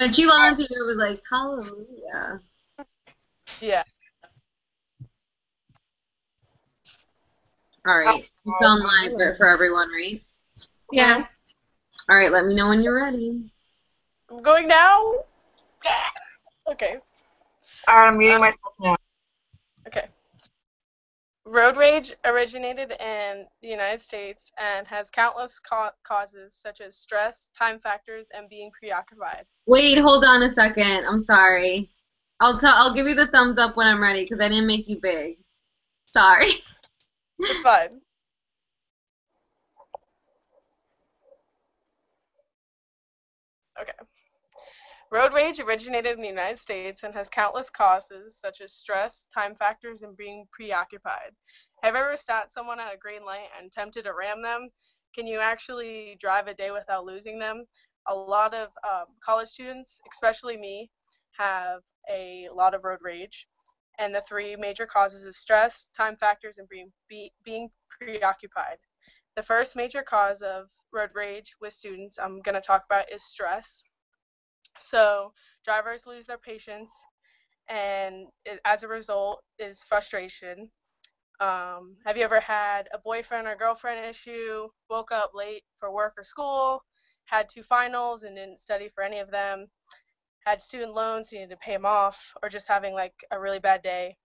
When she volunteered, it was like, hallelujah. Yeah. All right. It's on live for everyone, right? Yeah. All right, let me know when you're ready. I'm going now. Okay. All right, I'm muting myself now. Okay. Road rage originated in the United States and has countless causes such as stress, time factors, and being preoccupied. Wait, hold on a second. I'm sorry. I'll give you the thumbs up when I'm ready because I didn't make you big. Sorry. It's fine. Okay. Road rage originated in the United States and has countless causes such as stress, time factors, and being preoccupied. Have you ever sat someone at a green light and attempted to ram them? Can you actually drive a day without losing them? A lot of college students, especially me, have a lot of road rage. And the three major causes is stress, time factors, and being preoccupied. The first major cause of road rage with students I'm going to talk about is stress. So drivers lose their patience, and as a result is frustration. Have you ever had a boyfriend or girlfriend issue, woke up late for work or school, had two finals and didn't study for any of them, had student loans, needed to pay them off, or just having like a really bad day?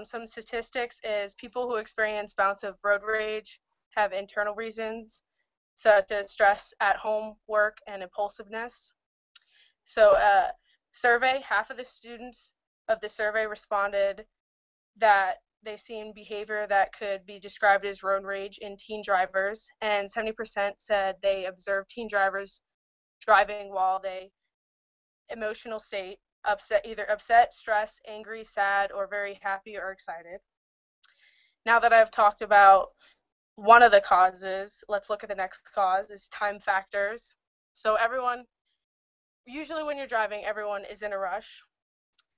Some statistics is people who experience bouts of road rage have internal reasons such as stress at home, work, and impulsiveness. So survey, half of the students of the survey responded that they seen behavior that could be described as road rage in teen drivers, and 70% said they observed teen drivers driving while they emotional state, either upset, stressed, angry, sad, or very happy or excited. Now that I've talked about one of the causes, let's look at the next cause, is time factors. So usually when you're driving, everyone is in a rush.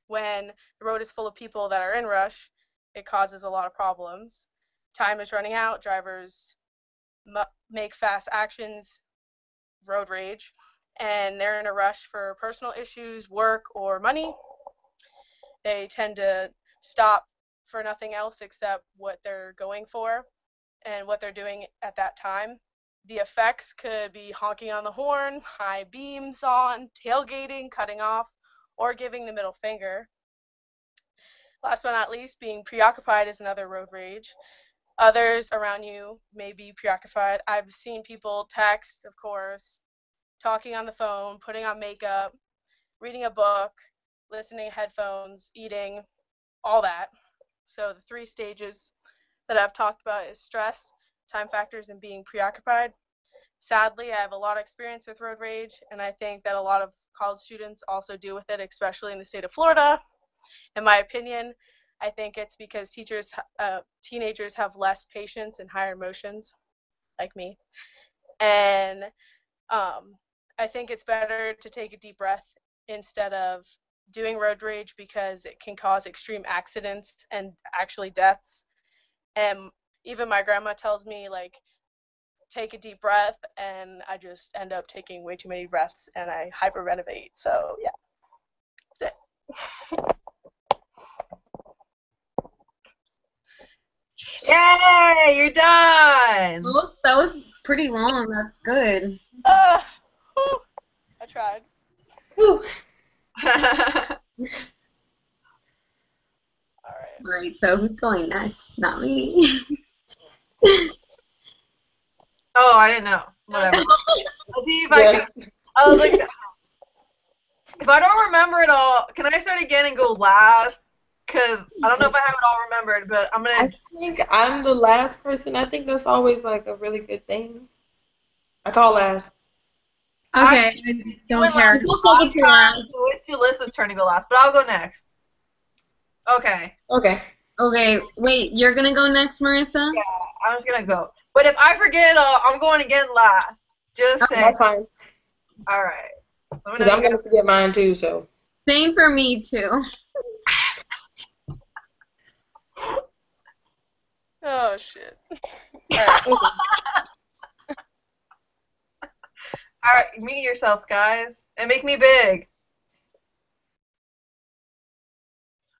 When the road is full of people that are in rush, it causes a lot of problems. Time is running out, drivers make fast actions, road rage, and they're in a rush for personal issues, work, or money. They tend to stop for nothing else except what they're going for and what they're doing at that time. The effects could be honking on the horn, high beams on, tailgating, cutting off, or giving the middle finger. Last but not least, being preoccupied is another road rage. Others around you may be preoccupied. I've seen people text, of course, talking on the phone, putting on makeup, reading a book, listening to headphones, eating, all that. So the three stages that I've talked about is stress, time factors, and being preoccupied. Sadly, I have a lot of experience with road rage, and I think that a lot of college students also deal with it, especially in the state of Florida. In my opinion, I think it's because teenagers have less patience and higher emotions, like me. And I think it's better to take a deep breath instead of doing road rage because it can cause extreme accidents and actually deaths. And even my grandma tells me, like, take a deep breath, and I just end up taking way too many breaths and I hyperventilate. So, yeah, that's it. Jesus. Yay, you're done. That was pretty long. That's good. I tried. All right, so who's going next? Not me. Oh, I didn't know. Whatever. Let's see if I can. I was like, if I don't remember it all, can I start again and go last? Because I don't know if I have it all remembered, but I'm going to... I think I'm the last person. I think that's always, like, a really good thing. I call last. Okay, I don't care. It's Alyssa's turn to go last, but I'll go next. Okay. Okay. Okay, wait, you're going to go next, Marissa? Yeah, I'm just going to go. But if I forget, I'm going again last. Just say. That's fine. All right. Because I'm going to forget mine, too, so. Same for me, too. Oh, shit. All right. All right, meet yourself, guys. and make me big.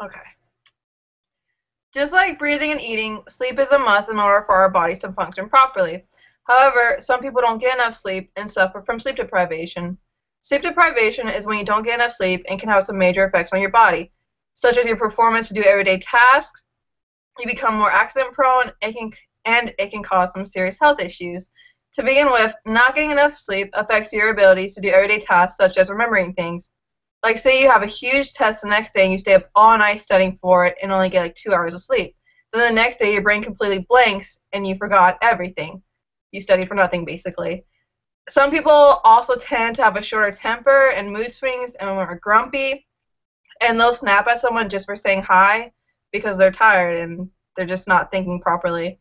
Okay. Just like breathing and eating, sleep is a must in order for our bodies to function properly. However, some people don't get enough sleep and suffer from sleep deprivation. Sleep deprivation is when you don't get enough sleep and can have some major effects on your body, such as your performance to do everyday tasks. You become more accident prone, and it can cause some serious health issues. To begin with, not getting enough sleep affects your abilities to do everyday tasks such as remembering things. Like say you have a huge test the next day and you stay up all night studying for it and only get like 2 hours of sleep. Then the next day your brain completely blanks and you forgot everything. You studied for nothing basically. Some people also tend to have a shorter temper and mood swings and are grumpy, and they'll snap at someone just for saying hi because they're tired and they're just not thinking properly.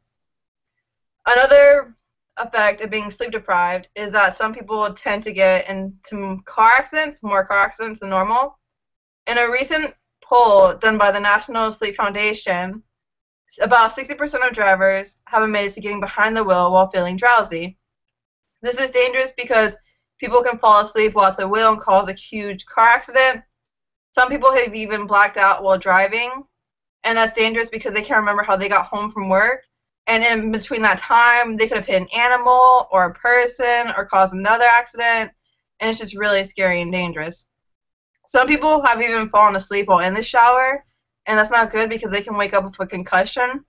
Another effect of being sleep deprived is that some people tend to get into more car accidents than normal. In a recent poll done by the National Sleep Foundation, about 60% of drivers have admitted to getting behind the wheel while feeling drowsy. This is dangerous because people can fall asleep while at the wheel and cause a huge car accident. Some people have even blacked out while driving, and that's dangerous because they can't remember how they got home from work. And in between that time, they could have hit an animal or a person or caused another accident, and it's just really scary and dangerous. Some people have even fallen asleep while in the shower, and that's not good because they can wake up with a concussion.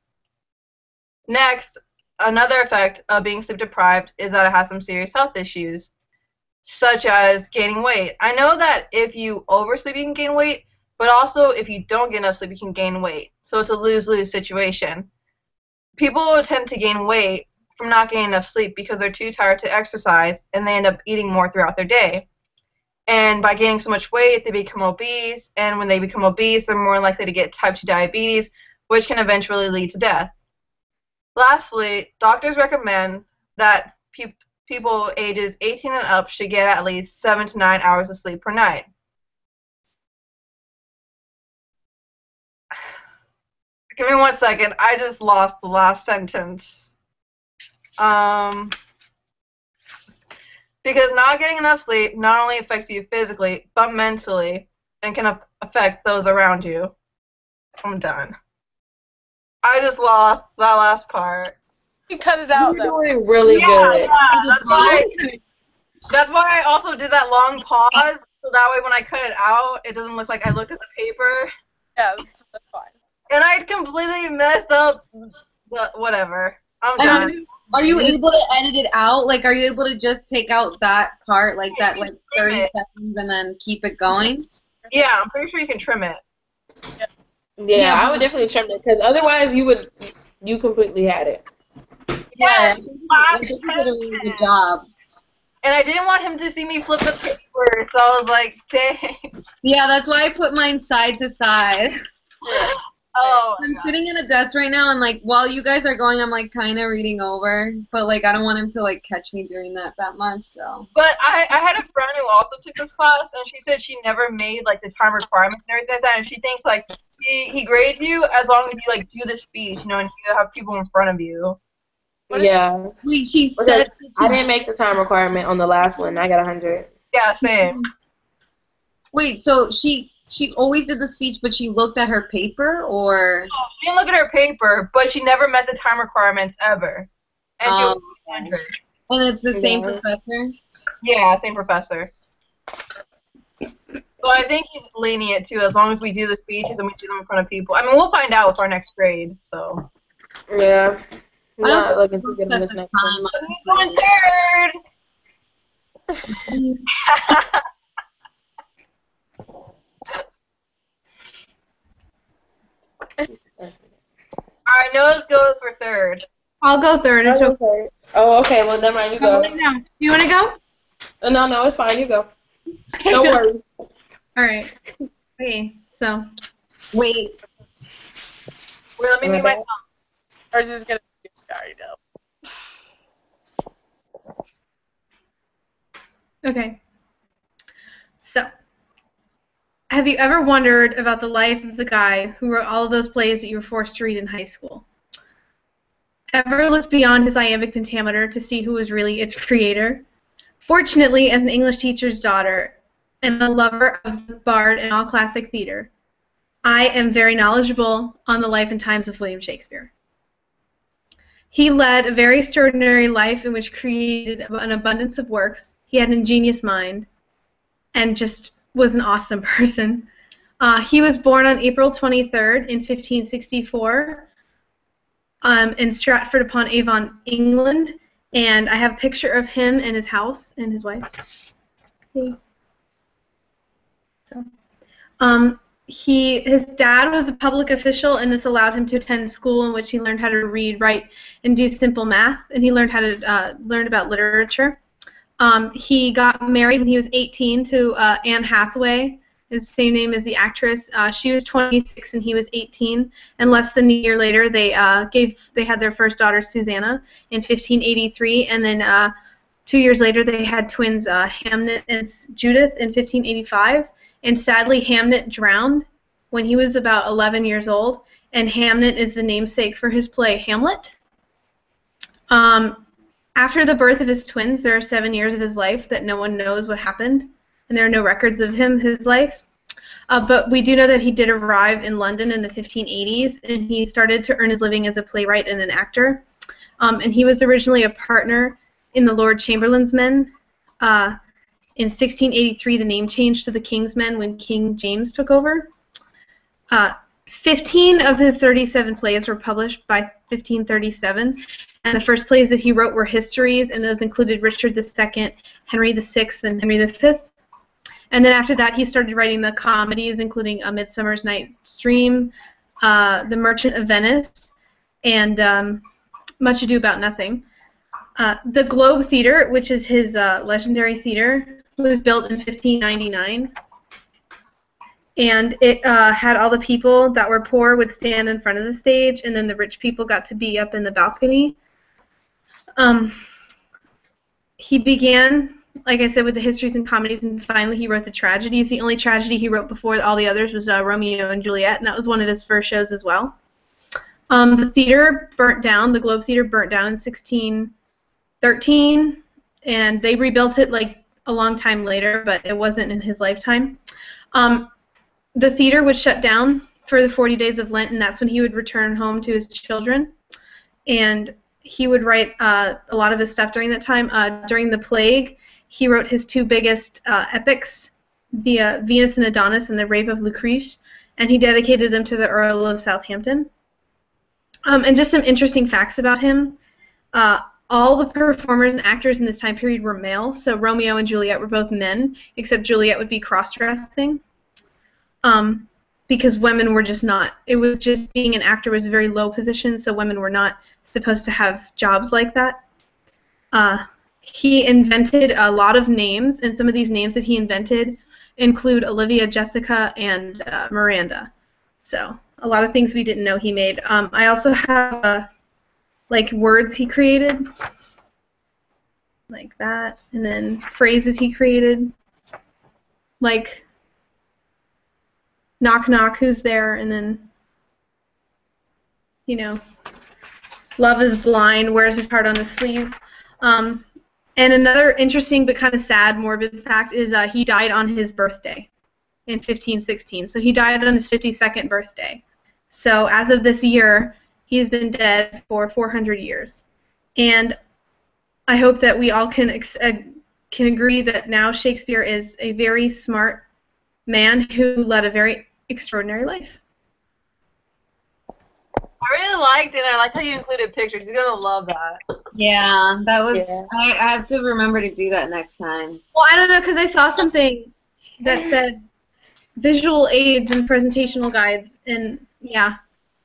Next, another effect of being sleep deprived is that it has some serious health issues, such as gaining weight. I know that if you oversleep, you can gain weight, but also if you don't get enough sleep, you can gain weight. So it's a lose-lose situation. People tend to gain weight from not getting enough sleep because they're too tired to exercise, and they end up eating more throughout their day. And by gaining so much weight, they become obese, and when they become obese, they're more likely to get type 2 diabetes, which can eventually lead to death. Lastly, doctors recommend that people ages 18 and up should get at least 7 to 9 hours of sleep per night. Give me 1 second. I just lost the last sentence. Because not getting enough sleep not only affects you physically, but mentally, and can affect those around you. I'm done. I just lost that last part. You cut it out, You're though. doing really good. Yeah, that's why I also did that long pause, so that way when I cut it out, it doesn't look like I looked at the paper. Yeah, that's fine. And I completely messed up, but whatever. I'm done. Are you able to edit it out? Like, are you able to just take out that part, like that, like 30 seconds, and then keep it going? Yeah, I'm pretty sure you can trim it. Yeah, I would definitely trim it because otherwise you completely had it. Yeah, I think you did a really good job. And I didn't want him to see me flip the paper, so I was like, dang. Yeah, that's why I put mine side to side. Oh, I'm sitting in a desk right now, and like while you guys are going, I'm like kind of reading over, but like I don't want him to like catch me doing that much. So. But I had a friend who also took this class, and she said she never made like the time requirements and everything like that, and she thinks like he grades you as long as you like do the speech, you know, and you have people in front of you. Yeah. Wait, she said I didn't make the time requirement on the last one. I got 100. Yeah, same. Wait, so she always did the speech, but she looked at her paper, or? Oh, she didn't look at her paper, but she never met the time requirements ever. And she was 100. And it's the same professor? Yeah, same professor. So I think he's lenient too, as long as we do the speeches and we do them in front of people. I mean, we'll find out with our next grade. So. Yeah. I'm not looking too good on this next one. He's going third. Alright, Noah's goes for third. I'll go third. It's okay. Oh, okay. Well, never mind. You go. No. You want to go? No, it's fine. You go. Don't worry. All right. Okay. So. Wait. Let me mute my phone. Ours is gonna be sorry, no. Okay. So. Have you ever wondered about the life of the guy who wrote all of those plays that you were forced to read in high school? Ever looked beyond his iambic pentameter to see who was really its creator? Fortunately, as an English teacher's daughter, and a lover of the Bard and all classic theater. I am very knowledgeable on the life and times of William Shakespeare. He led a very extraordinary life in which created an abundance of works. He had an ingenious mind and just was an awesome person. He was born on April 23rd in 1564 in Stratford-upon-Avon, England, and I have a picture of him and his house and his wife. Okay. So, his dad was a public official, and this allowed him to attend school in which he learned how to read, write, and do simple math, and he learned how to learn about literature. He got married when he was 18 to Anne Hathaway, the same name as the actress. She was 26 and he was 18, and less than a year later they had their first daughter, Susanna, in 1583, and then 2 years later they had twins, Hamnet and Judith, in 1585. And sadly, Hamnet drowned when he was about 11 years old, and Hamnet is the namesake for his play Hamlet. After the birth of his twins, there are 7 years of his life that no one knows what happened, and there are no records of his life. But we do know that he did arrive in London in the 1580s, and he started to earn his living as a playwright and an actor. And he was originally a partner in the Lord Chamberlain's Men. In 1683, the name changed to the King's Men when King James took over. 15 of his 37 plays were published by 1537, and the first plays that he wrote were histories, and those included Richard II, Henry VI, and Henry V. And then after that, he started writing the comedies, including A Midsummer's Night's Dream, The Merchant of Venice, and Much Ado About Nothing. The Globe Theatre, which is his legendary theatre, was built in 1599, and it had all the people that were poor would stand in front of the stage, and then the rich people got to be up in the balcony. He began, like I said, with the histories and comedies, and finally he wrote the tragedies. The only tragedy he wrote before all the others was Romeo and Juliet, and that was one of his first shows as well. The theater burnt down, the Globe Theatre burnt down in 1613, and they rebuilt it like a long time later, but it wasn't in his lifetime. The theater would shut down for the 40 days of Lent, and that's when he would return home to his children. And he would write a lot of his stuff during that time. During the plague, he wrote his two biggest epics, the Venus and Adonis and the Rape of Lucrece, and he dedicated them to the Earl of Southampton. And just some interesting facts about him. All the performers and actors in this time period were male, so Romeo and Juliet were both men, except Juliet would be cross-dressing, because women were just not. It was just being an actor was a very low position, so women were not supposed to have jobs like that. He invented a lot of names, and some of these names that he invented include Olivia, Jessica, and Miranda. So a lot of things we didn't know he made. I also have like words he created, like that, and then phrases he created, like knock knock, who's there, and then, you know, love is blind, wears his heart on his sleeve. And another interesting but kind of sad, morbid fact is he died on his birthday in 1516. So he died on his 52nd birthday. So as of this year, he's been dead for 400 years. And I hope that we all can agree that now Shakespeare is a very smart man who led a very extraordinary life. I really liked it. I like how you included pictures. He's gonna love that. Yeah, that was. Yeah. I have to remember to do that next time. Well, I don't know, because I saw something that said visual aids and presentational guides, and yeah.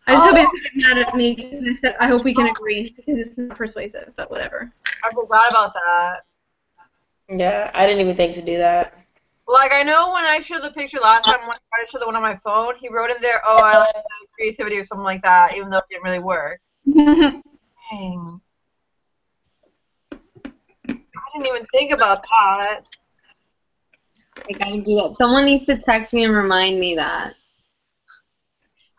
I just hope he doesn't get mad at me because I said I hope we can agree because it's not persuasive, but whatever. I forgot about that. Yeah, I didn't even think to do that. Like, I know when I showed the picture last time, when I tried to show the one on my phone, he wrote in there, oh, I like creativity or something like that, even though it didn't really work. Dang. I didn't even think about that. I gotta do that. Someone needs to text me and remind me that.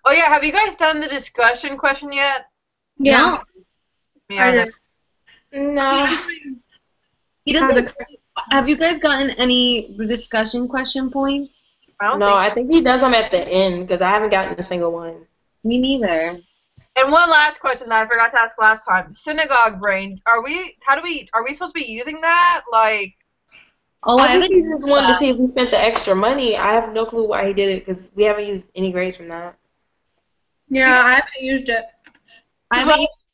Oh, yeah, have you guys done the discussion question yet? Yeah. Me either. No. He doesn't. Have you guys gotten any discussion question points? I don't No, think. I think he does them at the end because I haven't gotten a single one. Me neither. And one last question that I forgot to ask last time: synagogue brain. Are we supposed to be using that? Like, Oh, I I think haven't he just used wanted to that. see if we spent the extra money. I have no clue why he did it because we haven't used any grades from that. Yeah, I haven't used it. I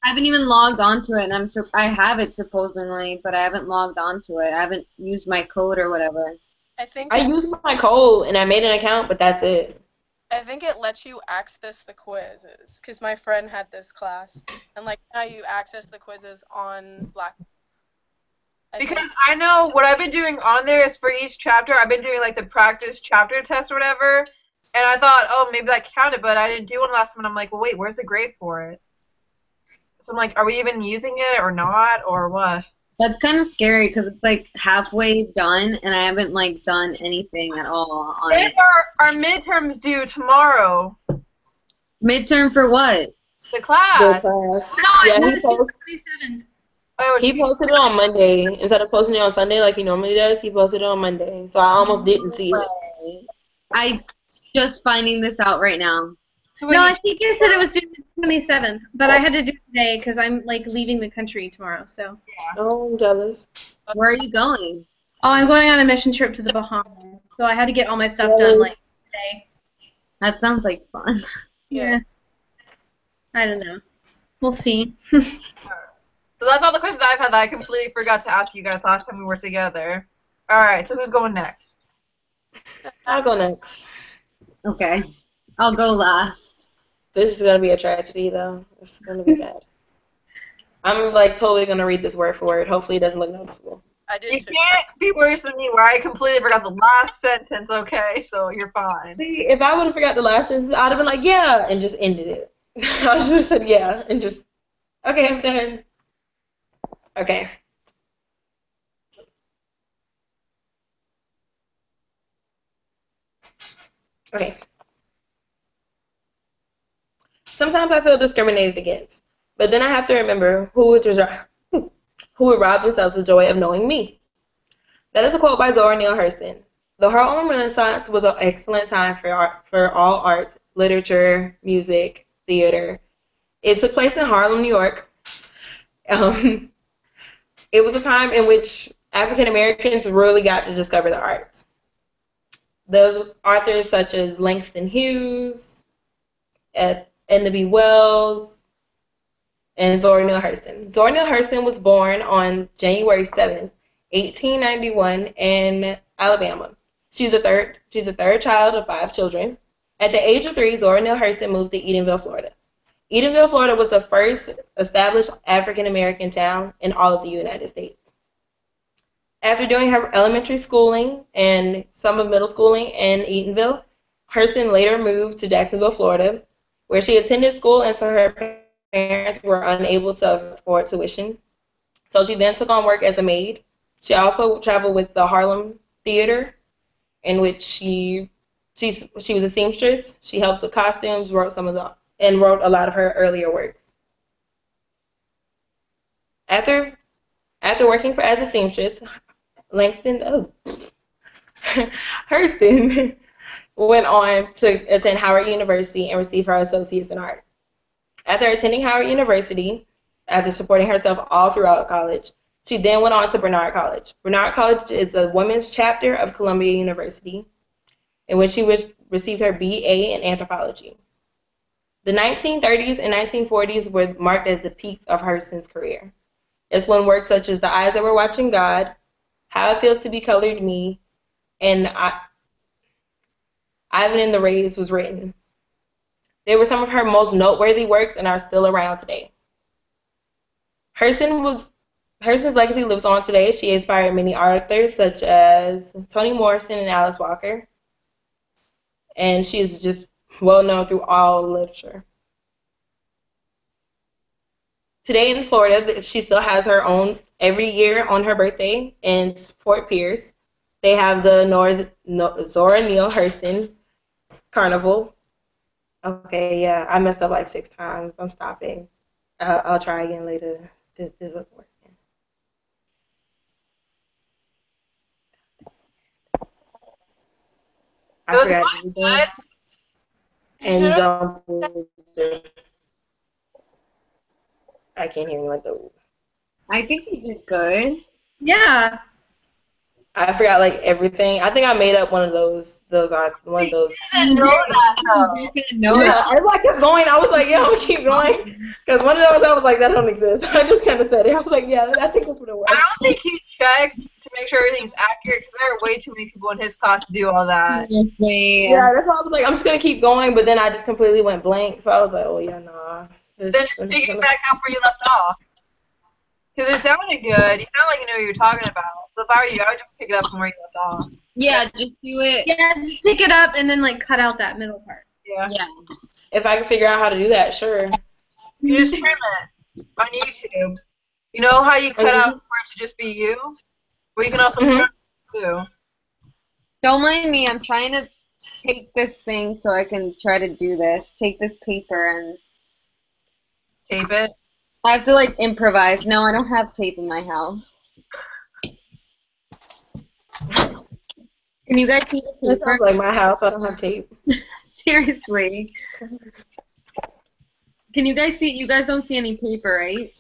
haven't even logged onto it, and I have it supposedly, but I haven't logged onto it. I haven't used my code or whatever. I think I used my code and I made an account, but that's it. it lets you access the quizzes because my friend had this class, and like now you access the quizzes on Black. because I know what I've been doing on there is for each chapter, I've been doing like the practice chapter test or whatever, and I thought, oh, maybe that counted, but I didn't do one last time, and I'm like, well, wait, where's the grade for it? So I'm like, are we even using it or not, or what? That's kind of scary because it's like halfway done, and I haven't like done anything at all on And it. our midterms due tomorrow. Midterm for what? The The class. class. No, Yeah, it's 27th. Oh, he posted it on Monday instead of posting it on Sunday like he normally does. He posted it on Monday, so I almost didn't see it. Way. I just finding this out right now. No, I think it said it was due the 27th, but I had to do it today because I'm like leaving the country tomorrow. So. Oh, I'm jealous. Where are you going? Oh, I'm going on a mission trip to the Bahamas, so I had to get all my stuff done like today. That sounds like fun. Yeah. I don't know. We'll see. So that's all the questions I've had that I completely forgot to ask you guys last time we were together. All right, so who's going next? I'll go next. Okay. I'll go last. This is gonna be a tragedy, though. It's gonna be bad. I'm like totally gonna read this word for word. Hopefully, it doesn't look noticeable. I did You too. can't be worse than me where I completely forgot the last sentence, okay? So you're fine. See, if I would have forgot the last sentence, I'd have been like, yeah, and just ended it. I just said yeah, and just, okay, I'm done. Okay. Okay. Sometimes I feel discriminated against, but then I have to remember who would rob themselves the joy of knowing me. That is a quote by Zora Neale Hurston. The Harlem Renaissance was an excellent time for all arts, literature, music, theater. It took place in Harlem, New York. It was a time in which African Americans really got to discover the arts. Those authors such as Langston Hughes, Edna B. Wells, and Zora Neale Hurston. Zora Neale Hurston was born on January 7th, 1891 in Alabama. She's the third child of 5 children. At the age of 3, Zora Neale Hurston moved to Edenville, Florida. Edenville, Florida was the first established African American town in all of the United States. After doing her elementary schooling and some of middle schooling in Edenville, Hurston later moved to Jacksonville, Florida, where she attended school until her parents were unable to afford tuition. So she then took on work as a maid. She also traveled with the Harlem Theater, in which she was a seamstress. She helped with costumes, wrote a lot of her earlier works. After working as a seamstress, Hurston went on to attend Howard University and receive her associates in art. After attending Howard University, after supporting herself all throughout college, she then went on to Barnard College. Barnard College is a women's chapter of Columbia University, in which she received her BA in anthropology. The 1930s and 1940s were marked as the peaks of Hurston's career. It's when works such as The Eyes That Were Watching God, How It Feels to Be Colored Me, and Ivan and the Rays was written. They were some of her most noteworthy works and are still around today. Hurston's legacy lives on today. She inspired many authors such as Toni Morrison and Alice Walker. And she is just well known through all literature. Today in Florida, she still has her own, every year on her birthday in Fort Pierce, they have the Zora Neale Hurston Carnival. Okay, yeah, I messed up like 6 times. I'm stopping. I'll try again later. This wasn't working. It was forgot quite everything. good. And jump. I can't hear anyone though. I think you did good. Yeah. I forgot like everything. I think I made up one of those. One of those. I didn't know that though. You didn't know Yeah, it. I kept going. I was like, yeah, I'm gonna keep going. Because one of those, I was like, that don't exist. I just kind of said it. I was like, yeah, I think that's what it was. I don't think he checks to make sure everything's accurate because there are way too many people in his class to do all that. Seriously. Yeah, that's why I was like, I'm just gonna keep going. But then I just completely went blank. So I was like, oh yeah, nah. Then just pick it back up where you left off. Because it sounded good. You sound like you knew what you were talking about. So if I were you, I would just pick it up from where you left off. Yeah, just do it. Yeah, just pick it up and then like cut out that middle part. Yeah. Yeah. If I can figure out how to do that, sure. You just trim it on YouTube. You know how you cut out for it to just be you? Well, you can also trim it too. Don't mind me. I'm trying to take this thing so I can try to do this. Take this paper and Tape it. I have to like improvise. No, I don't have tape in my house. Can you guys see the That paper? sounds like my house. I don't have tape. Seriously. Can you guys see? You guys don't see any paper, right?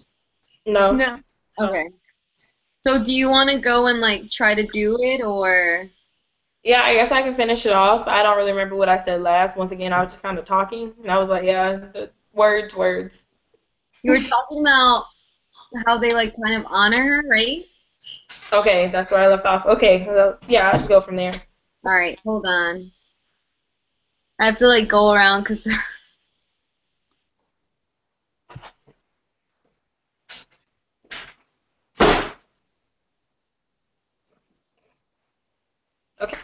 No. No. Okay. So do you want to go and like try to do it or? Yeah, I guess I can finish it off. I don't really remember what I said last. Once again, I was just kind of talking, and I was like, yeah, words. You were talking about how they like kind of honor her, right? Okay, that's where I left off. Okay, well, yeah, I'll just go from there. All right, hold on. I have to like go around because. Okay.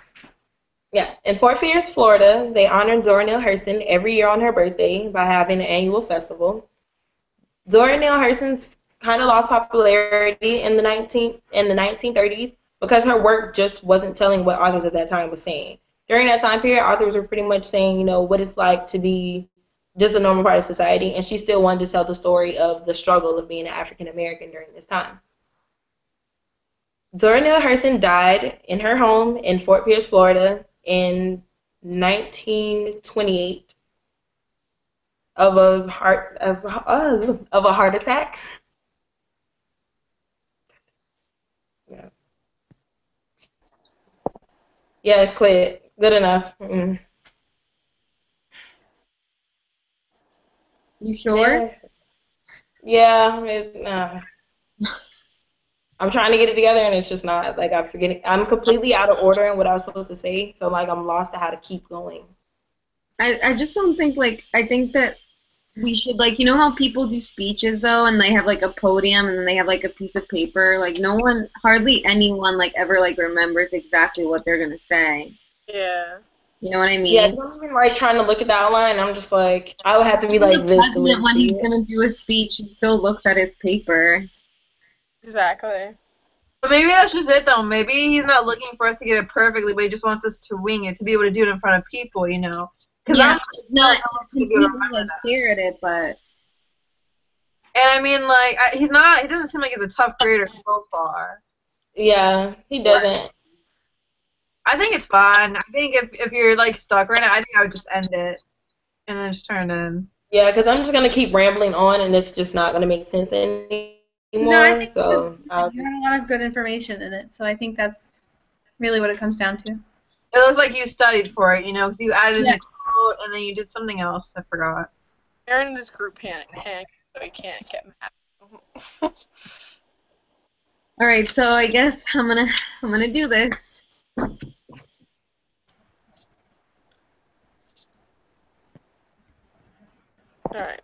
Yeah, in Fort Pierce, Florida, they honor Zora Neale Hurston every year on her birthday by having an annual festival. Zora Neale Hurston's kind of lost popularity in the 1930s because her work just wasn't telling what authors at that time was saying. During that time period, authors were pretty much saying, you know, what it's like to be just a normal part of society, and she still wanted to tell the story of the struggle of being an African American during this time. Zora Neale Hurston died in her home in Fort Pierce, Florida, in 1928 of a heart attack. Yeah, quit. Good enough. You sure? Yeah. I'm trying to get it together, and it's just not. Like, I'm forgetting. I'm completely out of order in what I was supposed to say, so, like, I'm lost to how to keep going. I just don't think like I think that we should like you know how people do speeches though and they have like a podium and then they have like a piece of paper like no one hardly anyone like ever like remembers exactly what they're gonna say. Yeah. You know what I mean? Yeah, I'm even like trying to look at the outline. I'm just like, I would have to be like The this. president, when he's gonna do a speech, he still looks at his paper. Exactly. But maybe that's just it, though. Maybe he's not looking for us to get it perfectly, but he just wants us to wing it, to be able to do it in front of people, you know? Yeah, it's not completely completely like stare at it, but And I mean, like, he doesn't seem like he's a tough creator so far. Yeah, he doesn't. I think it's fine. I think if you're, like, stuck right now, I think I would just end it and then just turn it in. Yeah, because I'm just going to keep rambling on, and it's just not going to make sense anymore. No, I think so you had a lot of good information in it, so I think that's really what it comes down to. It looks like you studied for it, you know, because you added in the quote and then you did something else. I forgot. You're in this group panic, so you can't get mad. all right. So I guess I'm gonna do this. All right.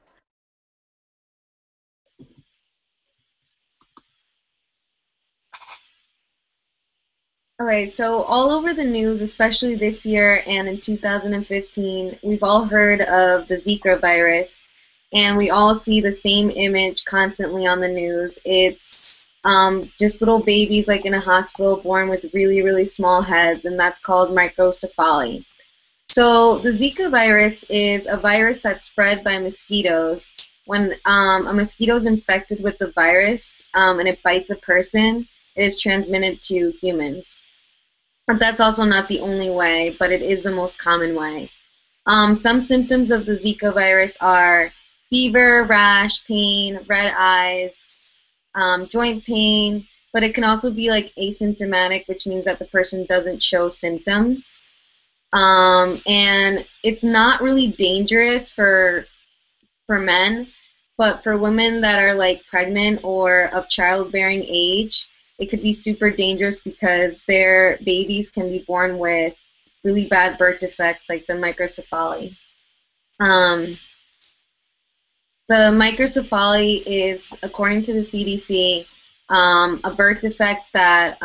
Okay, so all over the news, especially this year and in 2015, we've all heard of the Zika virus, and we all see the same image constantly on the news. It's just little babies like in a hospital born with really, really small heads, and that's called microcephaly. So the Zika virus is a virus that's spread by mosquitoes. When a mosquito is infected with the virus and it bites a person, it is transmitted to humans. That's also not the only way, but it is the most common way. Some symptoms of the Zika virus are fever, rash, pain, red eyes, joint pain, but it can also be like asymptomatic, which means that the person doesn't show symptoms. And it's not really dangerous for men, but for women that are like pregnant or of childbearing age, it could be super dangerous because their babies can be born with really bad birth defects like the microcephaly. Um, the microcephaly is, according to the CDC, a birth defect that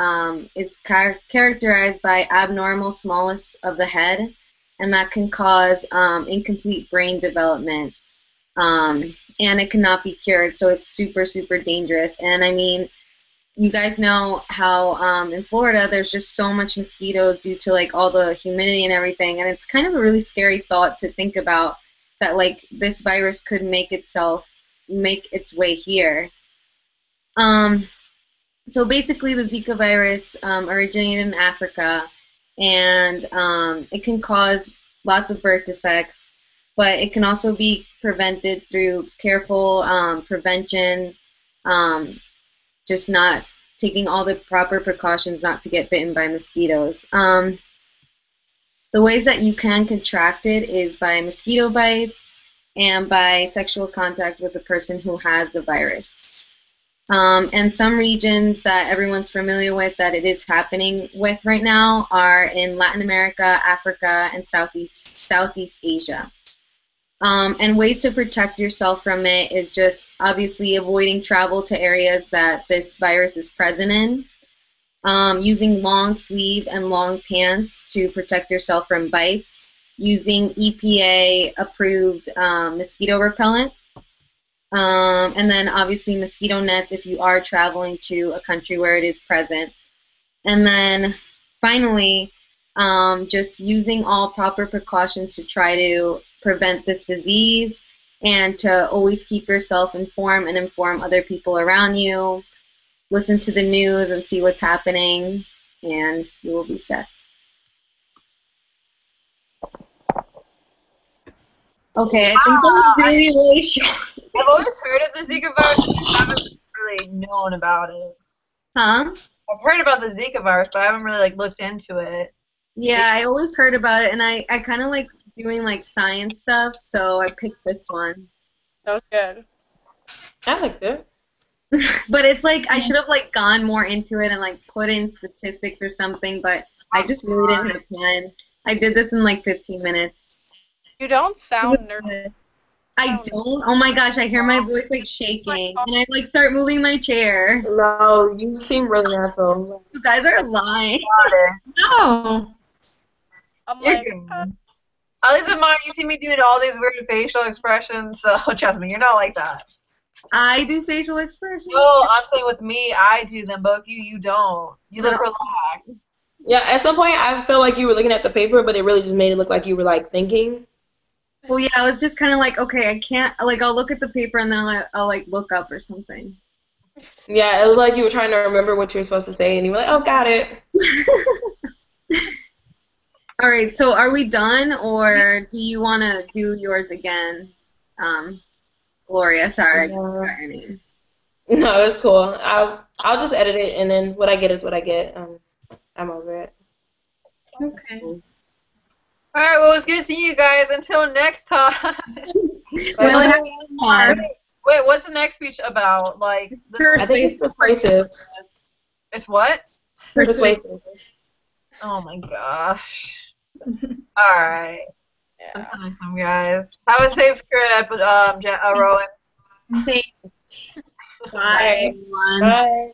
is characterized by abnormal smallness of the head, and that can cause incomplete brain development. And it cannot be cured, so it's super, super dangerous. And I mean, you guys know how in Florida there's just so much mosquitoes due to like all the humidity and everything, and it's kind of a really scary thought to think about that like this virus could make its way here. So basically, the Zika virus originated in Africa, and it can cause lots of birth defects, but it can also be prevented through careful prevention, just not taking all the proper precautions not to get bitten by mosquitoes. The ways that you can contract it is by mosquito bites and by sexual contact with the person who has the virus. And some regions that everyone's familiar with that it is happening with right now are in Latin America, Africa, and Southeast Asia. And ways to protect yourself from it is just obviously avoiding travel to areas that this virus is present in, using long sleeve and long pants to protect yourself from bites, using EPA-approved mosquito repellent, and then obviously mosquito nets if you are traveling to a country where it is present. And then finally, just using all proper precautions to try to prevent this disease and to always keep yourself informed and inform other people around you. Listen to the news and see what's happening, and you will be set. Okay, I think that was really, really short. I've always heard of the Zika virus, but I haven't really known about it. Huh? I've heard about the Zika virus, but I haven't really like looked into it. Yeah, I always heard about it, and I kind of like doing like science stuff, so I picked this one. That was good. I liked it. But it's like I should have like gone more into it and like put in statistics or something, but I just really didn't have time. I did this in like 15 minutes. You don't sound nervous. I don't? Oh my gosh, I hear my voice like shaking, and I like start moving my chair. No, you seem really natural. You guys are lying. No. I'm You're like, good. At least in mine, you see me doing all these weird facial expressions, so trust me, you're not like that. I do facial expressions. No, I'm saying with me, I do them, but with you, you don't. You look relaxed. Yeah, at some point I felt like you were looking at the paper, but it really just made it look like you were like thinking. Well, yeah, I was just kind of like, okay, I can't, like, I'll look at the paper and then I'll like look up or something. Yeah, it was like you were trying to remember what you were supposed to say, and you were like, oh, got it. All right, so are we done, or do you want to do yours again? Gloria, sorry, I forgot your name. No, it's cool. I'll just edit it, and then what I get is what I get. I'm over it. Okay. All right, well, it's good to see you guys. Until next time. Well, Wait, what's the next speech about? Like, I think it's persuasive. It's what? Persuasive. Oh my gosh. All right. yeah. Until next time, guys. Have a safe trip, Rowan. Thanks. Bye, everyone. Bye.